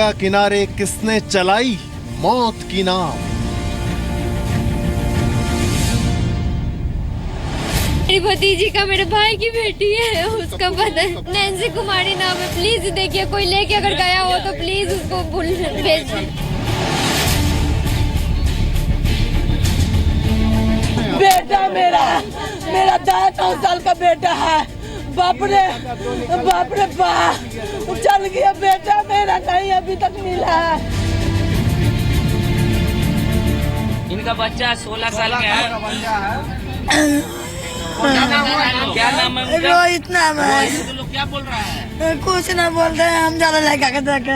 गंगा किनारे किसने चलाई मौत की नाव। मेरी भतीजी का मेरे भाई की बेटी है, उसका पता नैन्सी कुमारी नाम है। प्लीज देखिए, कोई लेके अगर गया हो तो प्लीज उसको भेज। बेटा मेरा 10 साल का बेटा है। बाप रे बाप चल गया बेटा मेरा, नहीं अभी तक मिला है। इनका बच्चा 16 साल का है। क्या नाम है? रोहित नाम है। तो लोग क्या बोल रहा है? कुछ ना बोल रहे हैं, हम ज्यादा लगा के देखे।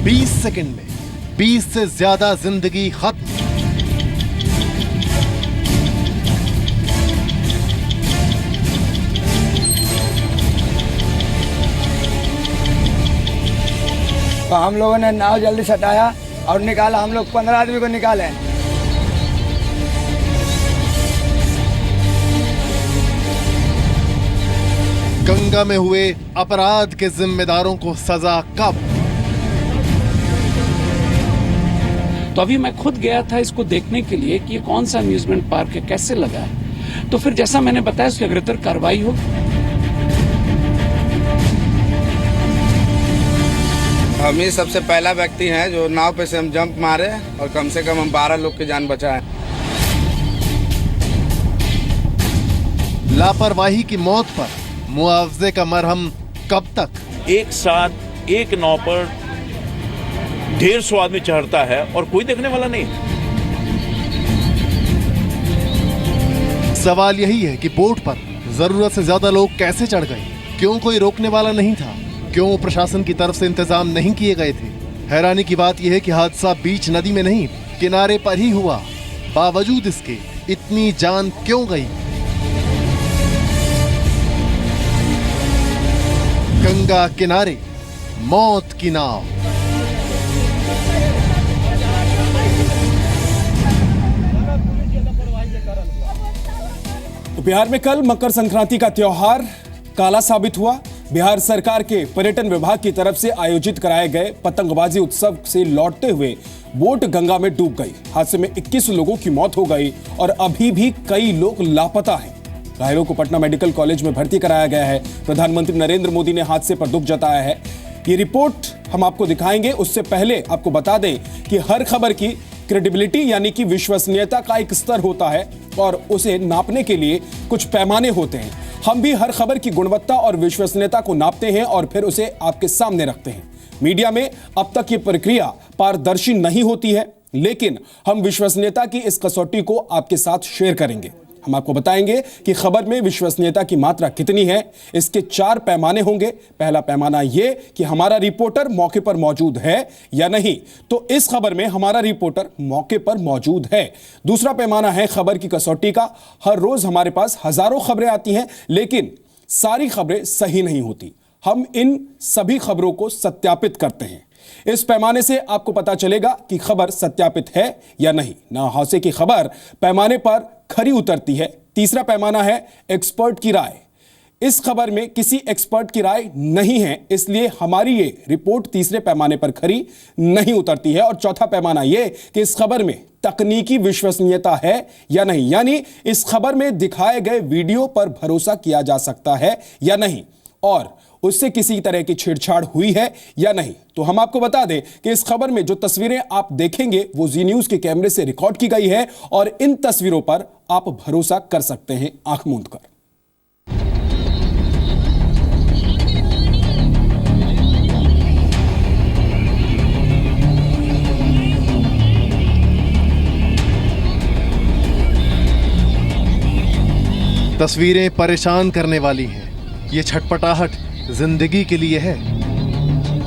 20 सेकंड में 20 से ज्यादा जिंदगी खत्म। तो हम लोगों ने नाव जल्दी सटाया और निकाला। हम लोग 15 आदमी को निकाले। गंगा में हुए अपराध के जिम्मेदारों को सजा कब? तो अभी मैं खुद गया था इसको देखने के लिए कि ये कौन सा अम्यूजमेंट पार्क है, कैसे लगा है। तो फिर जैसा मैंने बताया उसकी अग्रतर कार्रवाई हो। हम ही सबसे पहला व्यक्ति हैं जो नाव पे से हम जंप मारे और कम से कम हम 12 लोग की जान बचाए। लापरवाही की मौत पर मुआवजे का मरहम कब तक? एक साथ एक नाव पर 150 आदमी चढ़ता है और कोई देखने वाला नहीं। सवाल यही है कि बोट पर जरूरत से ज्यादा लोग कैसे चढ़ गए? क्यों कोई रोकने वाला नहीं था? क्यों प्रशासन की तरफ से इंतजाम नहीं किए गए थे? हैरानी की बात यह है कि हादसा बीच नदी में नहीं, किनारे पर ही हुआ। बावजूद इसके इतनी जान क्यों गई? गंगा किनारे मौत की नाव। तो बिहार में कल मकर संक्रांति का त्योहार काला साबित हुआ। बिहार सरकार के पर्यटन विभाग की तरफ से आयोजित कराए गए पतंगबाजी उत्सव से लौटते हुए बोट गंगा में डूब गई। हादसे में 21 लोगों की मौत हो गई और अभी भी कई लोग लापता हैं। घायलों को पटना मेडिकल कॉलेज में भर्ती कराया गया है। प्रधानमंत्री नरेंद्र मोदी ने हादसे पर दुख जताया है। ये रिपोर्ट हम आपको दिखाएंगे, उससे पहले आपको बता दें कि हर खबर की क्रेडिबिलिटी यानी कि विश्वसनीयता का एक स्तर होता है और उसे नापने के लिए कुछ पैमाने होते हैं। हम भी हर खबर की गुणवत्ता और विश्वसनीयता को नापते हैं और फिर उसे आपके सामने रखते हैं। मीडिया में अब तक ये प्रक्रिया पारदर्शी नहीं होती है, लेकिन हम विश्वसनीयता की इस कसौटी को आपके साथ शेयर करेंगे। हम आपको बताएंगे कि खबर में विश्वसनीयता की मात्रा कितनी है। इसके 4 पैमाने होंगे। पहला पैमाना यह कि हमारा रिपोर्टर मौके पर मौजूद है या नहीं, तो इस खबर में हमारा रिपोर्टर मौके पर मौजूद है। दूसरा पैमाना है खबर की कसौटी का। हर रोज हमारे पास हजारों खबरें आती हैं, लेकिन सारी खबरें सही नहीं होती। हम इन सभी खबरों को सत्यापित करते हैं। इस पैमाने से आपको पता चलेगा कि खबर सत्यापित है या नहीं। ना हौसे की खबर पैमाने पर खरी उतरती है। तीसरा पैमाना है एक्सपर्ट की राय। इस खबर में किसी एक्सपर्ट की राय नहीं है, इसलिए हमारी ये रिपोर्ट तीसरे पैमाने पर खरी नहीं उतरती है। और चौथा पैमाना यह कि इस खबर में तकनीकी विश्वसनीयता है या नहीं, यानी इस खबर में दिखाए गए वीडियो पर भरोसा किया जा सकता है या नहीं और उससे किसी तरह की छेड़छाड़ हुई है या नहीं। तो हम आपको बता दें कि इस खबर में जो तस्वीरें आप देखेंगे वो जी न्यूज के कैमरे से रिकॉर्ड की गई है और इन तस्वीरों पर आप भरोसा कर सकते हैं आंख मूंद कर। तस्वीरें परेशान करने वाली हैं। ये छटपटाहट जिंदगी के लिए है।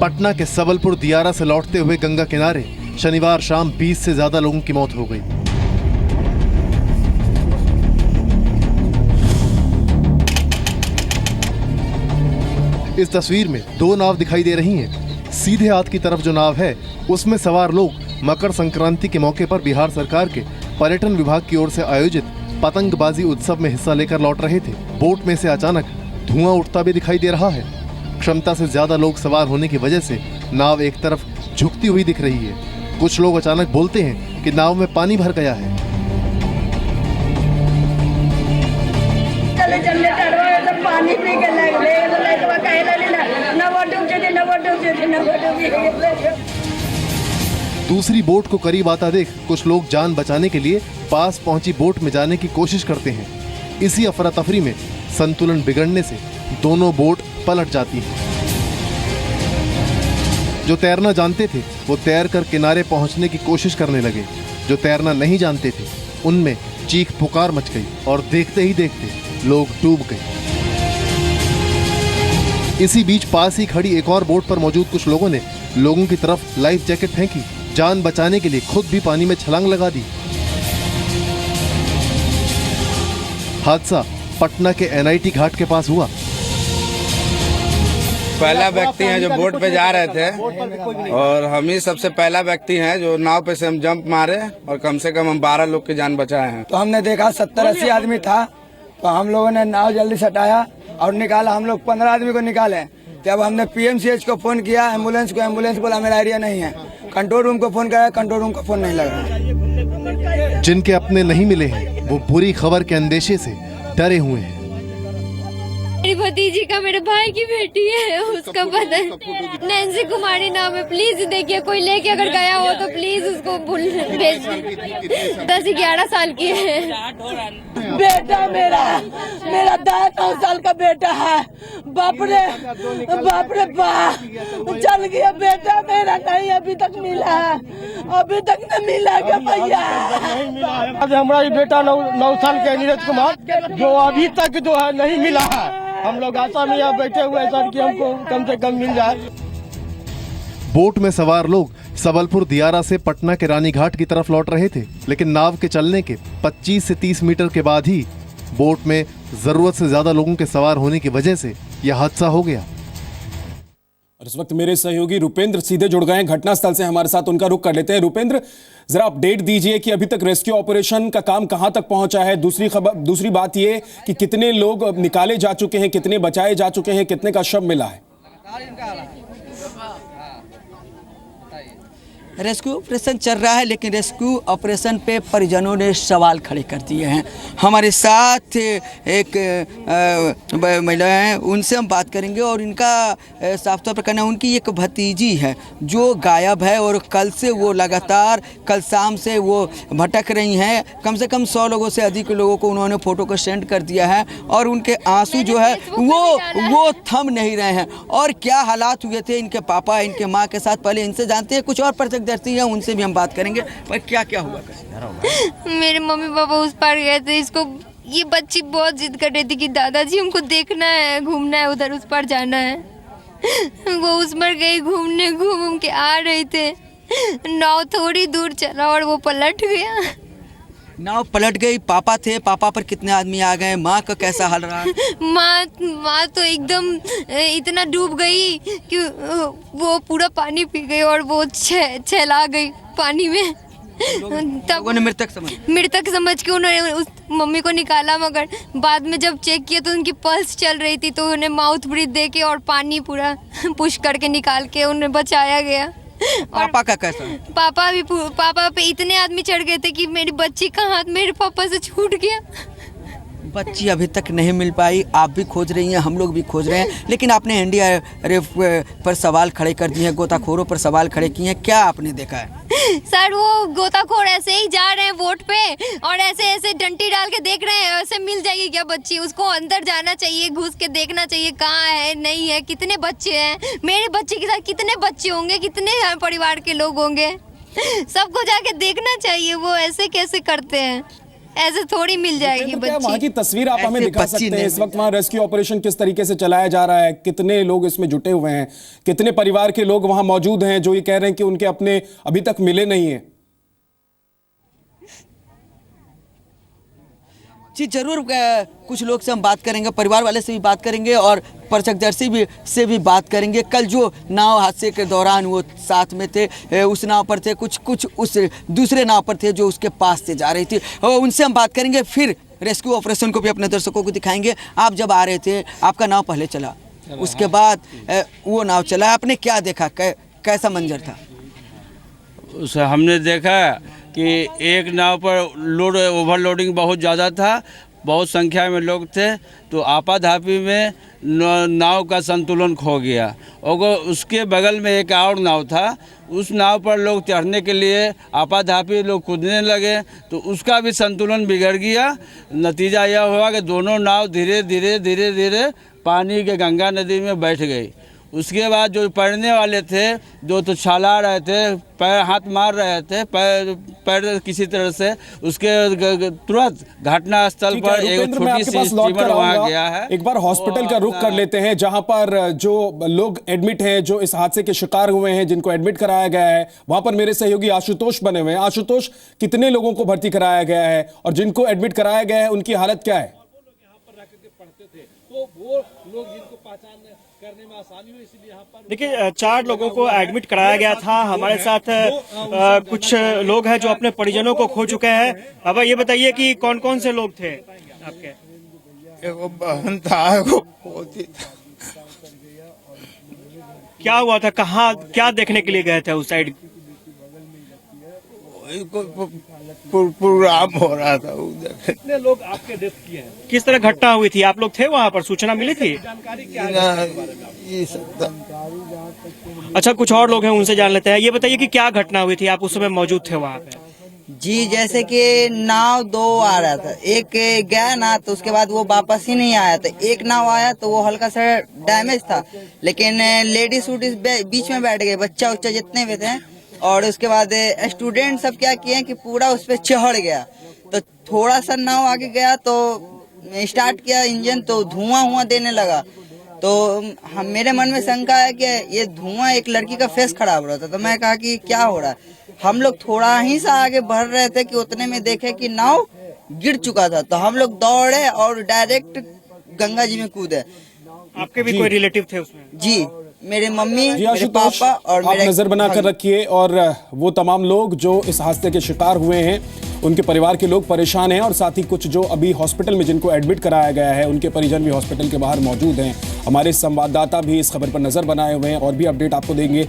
पटना के सबलपुर दियारा से लौटते हुए गंगा किनारे शनिवार शाम 20 से ज्यादा लोगों की मौत हो गई। इस तस्वीर में 2 नाव दिखाई दे रही हैं। सीधे हाथ की तरफ जो नाव है उसमें सवार लोग मकर संक्रांति के मौके पर बिहार सरकार के पर्यटन विभाग की ओर से आयोजित पतंगबाजी उत्सव में हिस्सा लेकर लौट रहे थे। बोट में से अचानक धुआं उठता भी दिखाई दे रहा है। क्षमता से ज्यादा लोग सवार होने की वजह से नाव एक तरफ झुकती हुई दिख रही है। कुछ लोग अचानक बोलते हैं कि नाव में पानी भर गया है। पानी पी के दूसरी बोट को करीब आता देख कुछ लोग जान बचाने के लिए पास पहुंची बोट में जाने की कोशिश करते हैं। इसी अफरा तफरी में संतुलन बिगड़ने से दोनों बोट पलट जाती हैं। जो तैरना जानते थे वो तैरकर किनारे पहुंचने की कोशिश करने लगे। जो तैरना नहीं जानते थे उनमें चीख पुकार मच गई और देखते ही देखते लोग डूब गए। इसी बीच पास ही खड़ी एक और बोट पर मौजूद कुछ लोगों ने लोगों की तरफ लाइफ जैकेट फेंकी। जान बचाने के लिए खुद भी पानी में छलांग लगा दी। हादसा पटना के एनआईटी घाट के पास हुआ। पहला व्यक्ति है जो बोट पे जा रहे थे और हम ही सबसे पहला व्यक्ति हैं जो नाव पे से हम जंप मारे और कम से कम हम 12 लोग की जान बचाए हैं। तो हमने देखा 70-80 आदमी था, तो हम लोगों ने नाव जल्दी से हटाया और निकाला। हम लोग 15 आदमी को निकाले। जब हमने पीएमसीएच को फोन किया, एम्बुलेंस बोला मेरा एरिया नहीं है। कंट्रोल रूम को फोन कराया, कंट्रोल रूम का फोन नहीं लगा। जिनके अपने नहीं मिले हैं वो बुरी खबर के अंदेशे से डरे हुए हैं। मेरी भतीजी का मेरे भाई की बेटी है, उसका पता है। नैन्सी कुमारी नाम है। प्लीज देखिए, कोई लेके अगर गया हो तो प्लीज उसको भेज। 10-11 साल की है। बेटा मेरा 9 साल का बेटा है। बाप रे चल गया बेटा मेरा, नहीं अभी तक मिला है, अभी तक नहीं मिला क्या भैया। हमारा बेटा 9 साल के नीरज कुमार जो अभी तक जो है नहीं मिला है। हम लोग आशा में यहाँ बैठे हुए सर कि हमको कम से कम मिल जाए। बोट में सवार लोग सबलपुर दियारा से पटना के रानी घाट की तरफ लौट रहे थे, लेकिन नाव के चलने के 25 से 30 मीटर के बाद ही बोट में जरूरत से ज्यादा लोगों के सवार होने की वजह से यह हादसा हो गया। और इस वक्त मेरे सहयोगी रुपेंद्र सीधे जुड़ गए हैं घटनास्थल से, हमारे साथ उनका रुख कर लेते हैं। रुपेंद्र, जरा अपडेट दीजिए कि अभी तक रेस्क्यू ऑपरेशन का काम कहां तक पहुंचा है। दूसरी बात यह कि कितने लोग निकाले जा चुके हैं, कितने बचाए जा चुके हैं, कितने का शव मिला है। रेस्क्यू ऑपरेशन चल रहा है, लेकिन रेस्क्यू ऑपरेशन पे परिजनों ने सवाल खड़े कर दिए हैं। हमारे साथ एक महिला हैं, उनसे हम बात करेंगे और इनका साफ तौर पर कहना है उनकी एक भतीजी है जो गायब है और कल से वो लगातार कल शाम से वो भटक रही हैं। कम से कम 100 लोगों से अधिक लोगों को उन्होंने फोटो को सेंड कर दिया है और उनके आंसू जो है वो थम नहीं रहे हैं। और क्या हालात हुए थे इनके पापा इनके माँ के साथ, पहले इनसे जानते हैं। कुछ और प्रत्यक्षदर्शी हैं, उनसे भी हम बात करेंगे। पर क्या क्या हुआ? मेरे मम्मी पापा उस पार गए थे। इसको ये बच्ची बहुत जिद कर रही थी कि दादाजी हमको देखना है, घूमना है, उधर उस पार जाना है। वो उस पर गई घूमने, घूम के आ रहे थे। नाव थोड़ी दूर चला और वो पलट गया। नाव पलट गई। पापा थे, पापा पर कितने आदमी आ गए? माँ का कैसा हाल रहा? माँ तो एकदम इतना डूब गई कि वो पूरा पानी पी गई और वो छला गई पानी में। तब उन्होंने मृतक समझ के उन्होंने उस मम्मी को निकाला, मगर बाद में जब चेक किया तो उनकी पल्स चल रही थी, तो उन्हें माउथ ब्रीथ दे के और पानी पूरा पुश करके निकाल के उन्हें बचाया गया। पापा का कैसा? पापा पे इतने आदमी चढ़ गए थे कि मेरी बच्ची का हाथ मेरे पापा से छूट गया। बच्ची अभी तक नहीं मिल पाई। आप भी खोज रही हैं, हम लोग भी खोज रहे हैं, लेकिन आपने एनडीआरएफ पर सवाल खड़े कर दिए हैं, गोताखोरों पर सवाल खड़े किए हैं। क्या आपने देखा है? सर वो गोताखोर ऐसे ही जा रहे हैं बोट पे और ऐसे डंटी डाल के देख रहे हैं, ऐसे मिल जाएगी क्या बच्ची? उसको अंदर जाना चाहिए, घुस के देखना चाहिए कहाँ है नहीं है, कितने बच्चे हैं। मेरे बच्चे के साथ कितने बच्चे होंगे, कितने परिवार के लोग होंगे, सबको जाके देखना चाहिए। वो ऐसे कैसे करते हैं? ऐसे थोड़ी मिल जाएगी बच्ची। वहाँ की तस्वीर आप हमें दिखा सकते हैं? इस वक्त वहाँ रेस्क्यू ऑपरेशन किस तरीके से चलाया जा रहा है, कितने लोग इसमें जुटे हुए हैं, कितने परिवार के लोग वहाँ मौजूद हैं जो ये कह रहे हैं कि उनके अपने अभी तक मिले नहीं हैं? जी जरूर, कुछ लोग से हम बात करेंगे, परिवार वाले से भी बात करेंगे और प्रत्यक्षदर्शी से भी बात करेंगे। कल जो नाव हादसे के दौरान वो साथ में थे, उस नाव पर थे, कुछ उस दूसरे नाव पर थे जो उसके पास से जा रही थी, उनसे हम बात करेंगे। फिर रेस्क्यू ऑपरेशन को भी अपने दर्शकों को दिखाएंगे। आप जब आ रहे थे, आपका नाव पहले चला, उसके बाद वो नाव चला, आपने क्या देखा, कैसा मंजर था? उस हमने देखा कि एक नाव पर ओवरलोडिंग बहुत ज़्यादा था, बहुत संख्या में लोग थे, तो आपाधापी में नाव का संतुलन खो गया। और उसके बगल में एक और नाव था, उस नाव पर लोग चढ़ने के लिए आपाधापी लोग कूदने लगे, तो उसका भी संतुलन बिगड़ गया। नतीजा यह हुआ कि दोनों नाव धीरे धीरे पानी के गंगा नदी में बैठ गई। उसके बाद जो पढ़ने वाले थे, जो तो छाला रहे थे, पैर हाथ मार रहे थे, पैर किसी तरह से, उसके तुरंत घटना स्थल पर एक छोटी सी स्टीमर वहां गया है। एक बार हॉस्पिटल का रुख कर लेते हैं, जहां पर जो लोग एडमिट हैं, जो इस हादसे के शिकार हुए हैं, जिनको एडमिट कराया गया है, वहां पर मेरे सहयोगी आशुतोष बने हुए हैं। आशुतोष, कितने लोगों को भर्ती कराया गया है और जिनको एडमिट कराया गया है उनकी हालत क्या है? देखिए, 4 लोगों को एडमिट कराया गया था। हमारे साथ कुछ लोग हैं जो अपने परिजनों को खो चुके हैं। अब ये बताइए कि कौन कौन से लोग थे आपके? एगो बहन था, एगो पोती था। क्या हुआ था, कहाँ, क्या देखने के लिए गए थे उस साइड? प्रोग्राम हो रहा था उधर। कितने लोग आपके डेथ किए हैं? किस तरह घटना हुई थी? आप लोग थे वहाँ पर, सूचना मिली थी? अच्छा, कुछ और लोग हैं, उनसे जान लेते हैं। ये बताइए कि क्या घटना हुई थी, आप उस समय मौजूद थे वहाँ पे? जी, जैसे कि नाव 2 आ रहा था, एक गया ना, तो उसके बाद वो वापस ही नहीं आया था। एक नाव आया तो वो हल्का सा डैमेज था, लेकिन लेडीज वूडीज बीच में बैठ गए, बच्चा उच्चा जितने भी थे। और उसके बाद स्टूडेंट सब क्या किए कि पूरा उस पर चढ़ गया, तो थोड़ा सा नाव आगे गया तो स्टार्ट किया इंजन, तो धुआं देने लगा। तो मेरे मन में शंका है कि ये धुआं एक लड़की का फेस खराब रहा था। तो मैं कहा कि क्या हो रहा है। हम लोग थोड़ा ही सा आगे बढ़ रहे थे कि उतने में देखे कि नाव गिर चुका था, तो हम लोग दौड़े और डायरेक्ट गंगा जी में कूदे। आपके भी कोई रिलेटिव थे उसमें? जी, मेरे मम्मी, मेरे पापा और आप नजर बनाकर रखिए। और वो तमाम लोग जो इस हादसे के शिकार हुए हैं, उनके परिवार के लोग परेशान हैं, और साथ ही कुछ जो अभी हॉस्पिटल में जिनको एडमिट कराया गया है, उनके परिजन भी हॉस्पिटल के बाहर मौजूद हैं। हमारे संवाददाता भी इस खबर पर नजर बनाए हुए हैं और भी अपडेट आपको देंगे।